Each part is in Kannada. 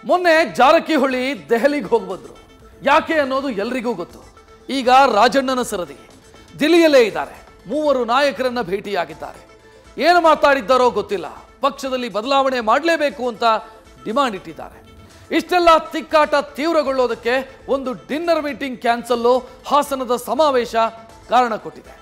ಮೊನ್ನೆ ಜಾರಕಿಹೊಳಿ ದೆಹಲಿಗೆ ಹೋಗಿ ಬಂದ್ರು. ಯಾಕೆ ಅನ್ನೋದು ಎಲ್ರಿಗೂ ಗೊತ್ತು. ಈಗ ರಾಜಣ್ಣನ ಸರದಿ ದಿಲ್ಲಿಯಲ್ಲೇ ಇದ್ದಾರೆ. ಮೂವರು ನಾಯಕರನ್ನ ಭೇಟಿಯಾಗಿದ್ದಾರೆ. ಏನು ಮಾತಾಡಿದ್ದಾರೋ ಗೊತ್ತಿಲ್ಲ. ಪಕ್ಷದಲ್ಲಿ ಬದಲಾವಣೆ ಮಾಡಲೇಬೇಕು ಅಂತ ಡಿಮಾಂಡ್ ಇಟ್ಟಿದ್ದಾರೆ. ಇಷ್ಟೆಲ್ಲ ತಿಕ್ಕಾಟ ತೀವ್ರಗೊಳ್ಳೋದಕ್ಕೆ ಒಂದು ಡಿನ್ನರ್ ಮೀಟಿಂಗ್ ಕ್ಯಾನ್ಸಲ್ಲು, ಹಾಸನದ ಸಮಾವೇಶ ಕಾರಣ ಕೊಟ್ಟಿದೆ.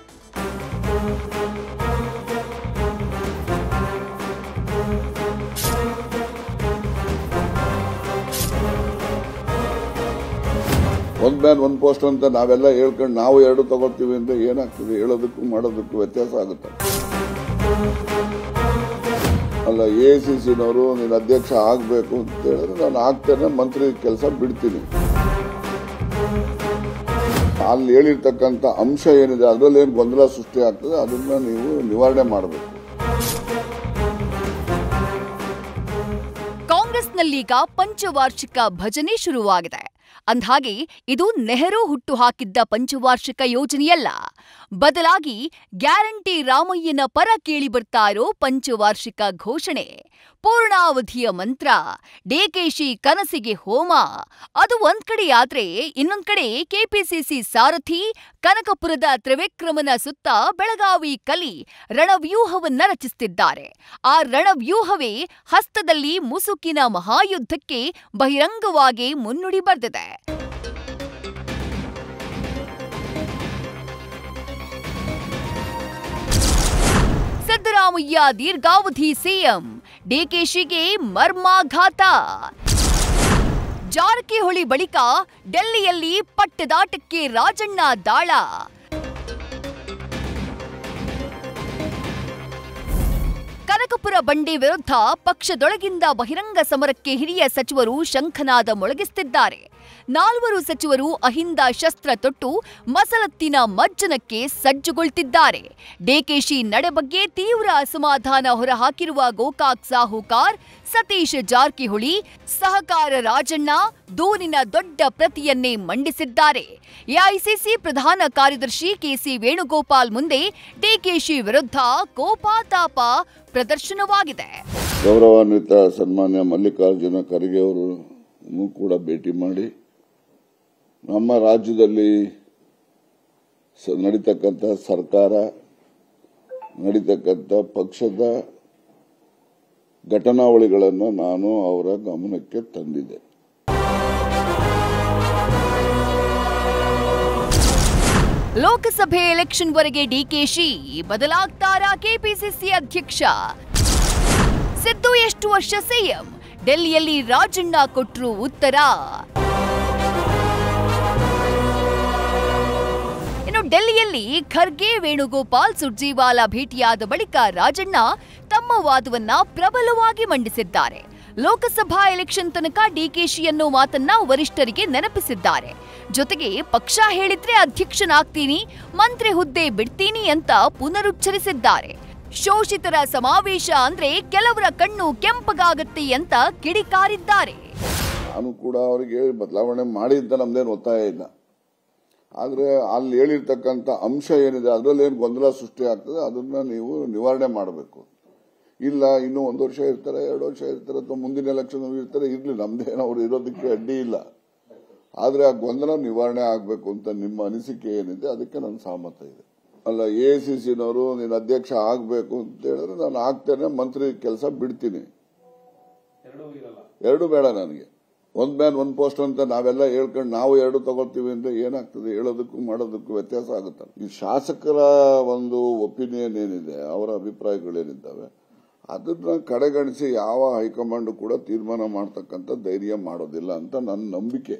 ಒನ್ ಮ್ಯಾನ್ ಒನ್ ಪೋಸ್ಟ್ ಅಂತ ನಾವೆಲ್ಲ ಹೇಳ್ಕೊಂಡು ನಾವು ಎರಡು ತಗೋತೀವಿ ಅಂದ್ರೆ ಏನಾಗ್ತದೆ? ಹೇಳೋದಕ್ಕೂ ಮಾಡೋದಕ್ಕೂ ವ್ಯತ್ಯಾಸ ಆಗುತ್ತೆ. ಅಲ್ಲ, AICCನವರು ನೀನು ಅಧ್ಯಕ್ಷ ಆಗಬೇಕು ಅಂತ ಹೇಳಿದ್ರೆ ನಾನು ಆಗ್ತೇನೆ, ಮಂತ್ರಿ ಕೆಲಸ ಬಿಡ್ತೀನಿ. ಅಲ್ಲಿ ಹೇಳಿರ್ತಕ್ಕಂಥ ಅಂಶ ಏನಿದೆ ಅದರಲ್ಲಿ ಏನು ಗೊಂದಲ ಸೃಷ್ಟಿ ಆಗ್ತದೆ ಅದನ್ನ ನೀವು ನಿವಾರಣೆ ಮಾಡಬೇಕು. ಕಾಂಗ್ರೆಸ್ನಲ್ಲೀಗ ಪಂಚವಾರ್ಷಿಕ ಭಜನೆ ಶುರುವಾಗಿದೆ. ಅಂದ್ಹಾಗೆ ಇದು ನೆಹರು ಹುಟ್ಟು ಹಾಕಿದ್ದ ಪಂಚವಾರ್ಷಿಕ ಯೋಜನೆಯಲ್ಲ, ಬದಲಾಗಿ ಗ್ಯಾರಂಟಿ ರಾಮಯ್ಯನ ಪರ ಕೇಳಿ ಬರ್ತಾ ಇರೋ ಪಂಚವಾರ್ಷಿಕ ಘೋಷಣೆ. ಪೂರ್ಣಾವಧಿಯ ಮಂತ್ರ, ಡಿಕೆಶಿ ಕನಸಿಗೆ ಹೋಮ. ಅದು ಒಂದ್ ಕಡೆ ಆದ್ರೆ ಇನ್ನೊಂದ್ ಕಡೆ ಕೆಪಿಸಿಸಿ ಸಾರಥಿ ಕನಕಪುರದ ತ್ರಿವಿಕ್ರಮನ ಸುತ್ತ ಬೆಳಗಾವಿ ಕಲಿ ರಣವ್ಯೂಹವನ್ನ ರಚಿಸುತ್ತಿದ್ದಾರೆ. ಆ ರಣವ್ಯೂಹವೇ ಹಸ್ತದಲ್ಲಿ ಮುಸುಕಿನ ಮಹಾಯುದ್ಧಕ್ಕೆ ಬಹಿರಂಗವಾಗಿ ಮುನ್ನುಡಿ ಬರೆದಿದೆ. ಸಿದ್ದರಾಮಯ್ಯ ದೀರ್ಘಾವಧಿ ಸಿಎಂ, ಡಿಕೆಶಿಗೆ ಮರ್ಮಾಘಾತ. ಜಾರಕಿಹೊಳಿ ಬಳಿಕ ಡೆಲ್ಲಿಯಲ್ಲಿ ಪಟ್ಟದಾಟಕ್ಕೆ ರಾಜಣ್ಣ ದಾಳ. ಕನಕಪುರ ಬಂಡೆ ವಿರುದ್ಧ ಪಕ್ಷದೊಳಗಿಂದ ಬಹಿರಂಗ ಸಮರಕ್ಕೆ ಹಿರಿಯ ಸಚಿವರು ಶಂಖನಾದ ಮೊಳಗಿಸುತ್ತಿದ್ದಾರೆ. 4 ಸಚಿವರು ಅಹಿಂದ ಶಸ್ತ್ರ ತೊಟ್ಟು ಮಸಲತ್ತಿನ ಮಜ್ಜನಕ್ಕೆ ಸಜ್ಜುಗೊಳ್ತಿದ್ದಾರೆ. ಡಿಕೆಶಿ ನಡೆ ಬಗ್ಗೆ ತೀವ್ರ ಅಸಮಾಧಾನ ಹೊರಹಾಕಿರುವ ಗೋಕಾಕ್ ಸಾಹುಕಾರ್ ಸತೀಶ್ ಜಾರಕಿಹೊಳಿ ಸಹಕಾರ ರಾಜಣ್ಣ ದೂರಿನ ದೊಡ್ಡ ಪ್ರತಿಯನ್ನೇ ಮಂಡಿಸಿದ್ದಾರೆ. ಎಐಸಿಸಿ ಪ್ರಧಾನ ಕಾರ್ಯದರ್ಶಿ ಕೆಸಿ ವೇಣುಗೋಪಾಲ್ ಮುಂದೆ ಡಿಕೆಶಿ ವಿರುದ್ಧ ಕೋಪಾತಾಪ ಪ್ರದರ್ಶನವಾಗಿದೆ. ಗೌರವಾನ್ವಿತ ಸನ್ಮಾನ್ಯ ಮಲ್ಲಿಕಾರ್ಜುನ ಖರ್ಗೆ ಅವರನ್ನು ಕೂಡ ಭೇಟಿ ಮಾಡಿ ನಮ್ಮ ರಾಜ್ಯದಲ್ಲಿ ನಡೀತಕ್ಕಂಥ ಸರ್ಕಾರ, ನಡೀತಕ್ಕಂಥ ಪಕ್ಷದ ಘಟನಾವಳಿಗಳನ್ನು ನಾನು ಅವರ ಗಮನಕ್ಕೆ ತಂದಿದ್ದೆ. ಲೋಕಸಭೆ ಎಲೆಕ್ಷನ್ವರೆಗೆ ಡಿಕೆಶಿ ಬದಲಾಗ್ತಾರಾ ಕೆಪಿಸಿಸಿ ಅಧ್ಯಕ್ಷ? ಸಿದ್ದು ಎಷ್ಟು ವರ್ಷ ಸಿಎಂ? ಡೆಲ್ಲಿಯಲ್ಲಿ ರಾಜಣ್ಣ ಕೊಟ್ರು ಉತ್ತರ. ಇನ್ನು ಡೆಲ್ಲಿಯಲ್ಲಿ ಖರ್ಗೆ ವೇಣುಗೋಪಾಲ್ ಸುರ್ಜೇವಾಲಾ ಭೇಟಿಯಾದ ಬಳಿಕ ರಾಜಣ್ಣ ತಮ್ಮ ವಾದವನ್ನ ಪ್ರಬಲವಾಗಿ ಮಂಡಿಸಿದ್ದಾರೆ. ಲೋಕಸಭಾ ಎಲೆಕ್ಷನ್ ತನಕ ಡಿಕೆಶಿ ಅನ್ನೋ ಮಾತನ್ನ ವರಿಷ್ಠರಿಗೆ ನೆನಪಿಸಿದ್ದಾರೆ. ಜೊತೆಗೆ ಪಕ್ಷ ಹೇಳಿದ್ರೆ ಅಧ್ಯಕ್ಷನಾಗ್ತೀನಿ, ಮಂತ್ರಿ ಹುದ್ದೆ ಬಿಡ್ತೀನಿ ಅಂತ ಪುನರುಚ್ಚರಿಸಿದ್ದಾರೆ. ಶೋಷಿತರ ಸಮಾವೇಶ ಅಂದ್ರೆ ಕೆಲವರ ಕಣ್ಣು ಕೆಂಪಗಾಗತ್ತೆ ಅಂತ ಕಿಡಿಕಾರಿದ್ದಾರೆ. ನಾನು ಕೂಡ ಅವರಿಗೆ ಬದಲಾವಣೆ ಮಾಡಿದ್ದ ನಮ್ದೇನು ಒತ್ತಾಯ ಇಲ್ಲ. ಆದ್ರೆ ಅಲ್ಲಿ ಹೇಳಿರ್ತಕ್ಕಂಥ ಅಂಶ ಏನಿದೆ ಅದರಲ್ಲಿ ಏನು ಗೊಂದಲ ಸೃಷ್ಟಿ ಆಗ್ತದೆ ಅದನ್ನ ನೀವು ನಿವಾರಣೆ ಮಾಡಬೇಕು. ಇಲ್ಲ ಇನ್ನೂ 1 ವರ್ಷ ಇರ್ತಾರೆ, 2 ವರ್ಷ ಇರ್ತಾರೆ, ಅಥವಾ ಮುಂದಿನ ಎಲೆಕ್ಷನ್ ಇರ್ತಾರೆ, ಇರ್ಲಿ, ನಮ್ದೇನು ಅವ್ರು ಇರೋದಕ್ಕೆ ಅಡ್ಡಿ ಇಲ್ಲ. ಆದ್ರೆ ಆ ಗೊಂದಲ ನಿವಾರಣೆ ಆಗಬೇಕು ಅಂತ ನಿಮ್ಮ ಅನಿಸಿಕೆ ಏನಿದೆ ಅದಕ್ಕೆ ನನ್ನ ಸಹಮತ ಇದೆ. ಅಲ್ಲ, AICCನವರು ನೀನು ಅಧ್ಯಕ್ಷ ಆಗಬೇಕು ಅಂತ ಹೇಳಿದ್ರೆ ನಾನು ಆಗ್ತೇನೆ, ಮಂತ್ರಿ ಕೆಲಸ ಬಿಡ್ತೀನಿ. ಎರಡು ಬೇಡ ನನಗೆ. ಒನ್ ಮ್ಯಾನ್ ಒನ್ ಪೋಸ್ಟ್ ಅಂತ ನಾವೆಲ್ಲ ಹೇಳ್ಕೊಂಡು ನಾವು ಎರಡು ತಗೋತೀವಿ ಅಂದ್ರೆ ಏನಾಗ್ತದೆ? ಹೇಳೋದಕ್ಕೂ ಮಾಡೋದಕ್ಕೂ ವ್ಯತ್ಯಾಸ ಆಗುತ್ತೆ. ಈ ಶಾಸಕರ ಒಂದು ಒಪಿನಿಯನ್ ಏನಿದೆ, ಅವರ ಅಭಿಪ್ರಾಯಗಳೇನಿದ್ದಾವೆ ಅದನ್ನ ಕಡೆಗಣಿಸಿ ಯಾವ ಹೈಕಮಾಂಡ್ ಕೂಡ ತೀರ್ಮಾನ ಮಾಡತಕ್ಕಂಥ ಧೈರ್ಯ ಮಾಡೋದಿಲ್ಲ ಅಂತ ನನ್ನ ನಂಬಿಕೆ.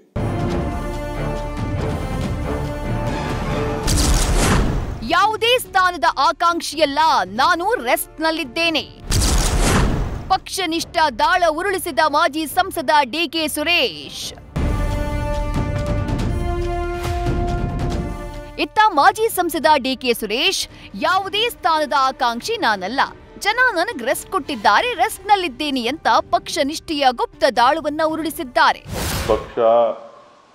ಯಾವುದೇ ಸ್ಥಾನದ ಆಕಾಂಕ್ಷಿಯಲ್ಲ, ನಾನು ರೆಸ್ಟ್ನಲ್ಲಿದ್ದೇನೆ. ಪಕ್ಷನಿಷ್ಠ ದಾಳ ಉರುಳಿಸಿದ ಮಾಜಿ ಸಂಸದ ಡಿಕೆ ಸುರೇಶ್. ಇತ್ತ ಮಾಜಿ ಸಂಸದ ಡಿಕೆ ಸುರೇಶ್, ಯಾವುದೇ ಸ್ಥಾನದ ಆಕಾಂಕ್ಷಿ ನಾನಲ್ಲ, ಜನ ನನಗೆ ರೆಸ್ಟ್ ಕೊಟ್ಟಿದ್ದಾರೆ, ರೆಸ್ಟ್ನಲ್ಲಿದ್ದೇನೆ ಅಂತ ಪಕ್ಷ ನಿಷ್ಠೆಯ ಗುಪ್ತ ದಾಳುವನ್ನ ಉರುಳಿಸಿದ್ದಾರೆ. ಪಕ್ಷ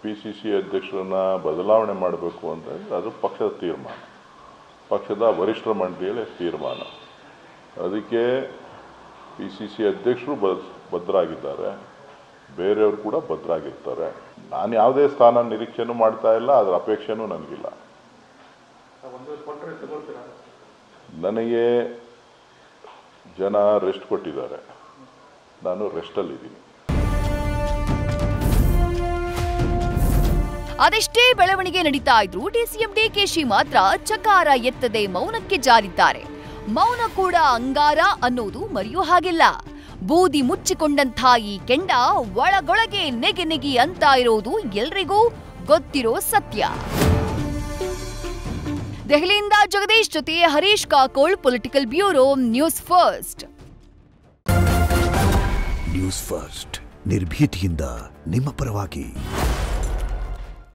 ಪಿಸಿಸಿ ಅಧ್ಯಕ್ಷರನ್ನ ಬದಲಾವಣೆ ಮಾಡಬೇಕು ಅಂತ ಅದು ಪಕ್ಷದ ತೀರ್ಮಾನ, ಪಕ್ಷದ ವರಿಷ್ಠರ ಮಂಡಳಿಯ ತೀರ್ಮಾನ. ಅದಕ್ಕೆ ಪಿಸಿಸಿ ಅಧ್ಯಕ್ಷರು ಬದ್ಧರಾಗಿದ್ದಾರೆ, ಬೇರೆಯವರು ಕೂಡ ಭದ್ರಾಗಿರ್ತಾರೆ. ನಾನು ಯಾವುದೇ ಸ್ಥಾನ ನಿರೀಕ್ಷೆನೂ ಮಾಡ್ತಾ ಇಲ್ಲ, ಅದರ ಅಪೇಕ್ಷೆನೂ ನನಗಿಲ್ಲ. ನನಗೆ ಜನ ರೆಸ್ಟ್ ಕೊಟ್ಟಿದ್ದಾರೆ, ನಾನು ರೆಸ್ಟಲ್ಲಿದ್ದೀನಿ. ಅದೆಷ್ಟೇ ಬೆಳವಣಿಗೆ ನಡೀತಾ ಇದ್ರು ಡಿಸಿಎಂ ಡಿಕೆಶಿ ಮಾತ್ರ ಚಕಾರ ಎತ್ತದೆ ಮೌನಕ್ಕೆ ಜಾರಿದ್ದಾರೆ. ಮೌನ ಕೂಡ ಅಂಗಾರ ಅನ್ನೋದು ಮರೆಯೋ ಹಾಗಿಲ್ಲ. ಬೂದಿ ಮುಚ್ಚಿಕೊಂಡಂಥ ಈ ಕೆಂಡ ಒಳಗೊಳಗೆ ನೆಗೆ ನೆಗಿ ಅಂತ ಇರೋದು ಎಲ್ರಿಗೂ ಗೊತ್ತಿರೋ ಸತ್ಯ. ದೆಹಲಿಯಿಂದ ಜಗದೀಶ್ ಜೊತೆ Harish Kakol, political bureau, news first. News first ನಿರ್ಭೀತಿಯಿಂದ ನಿಮ್ಮ ಪರವಾಗಿ.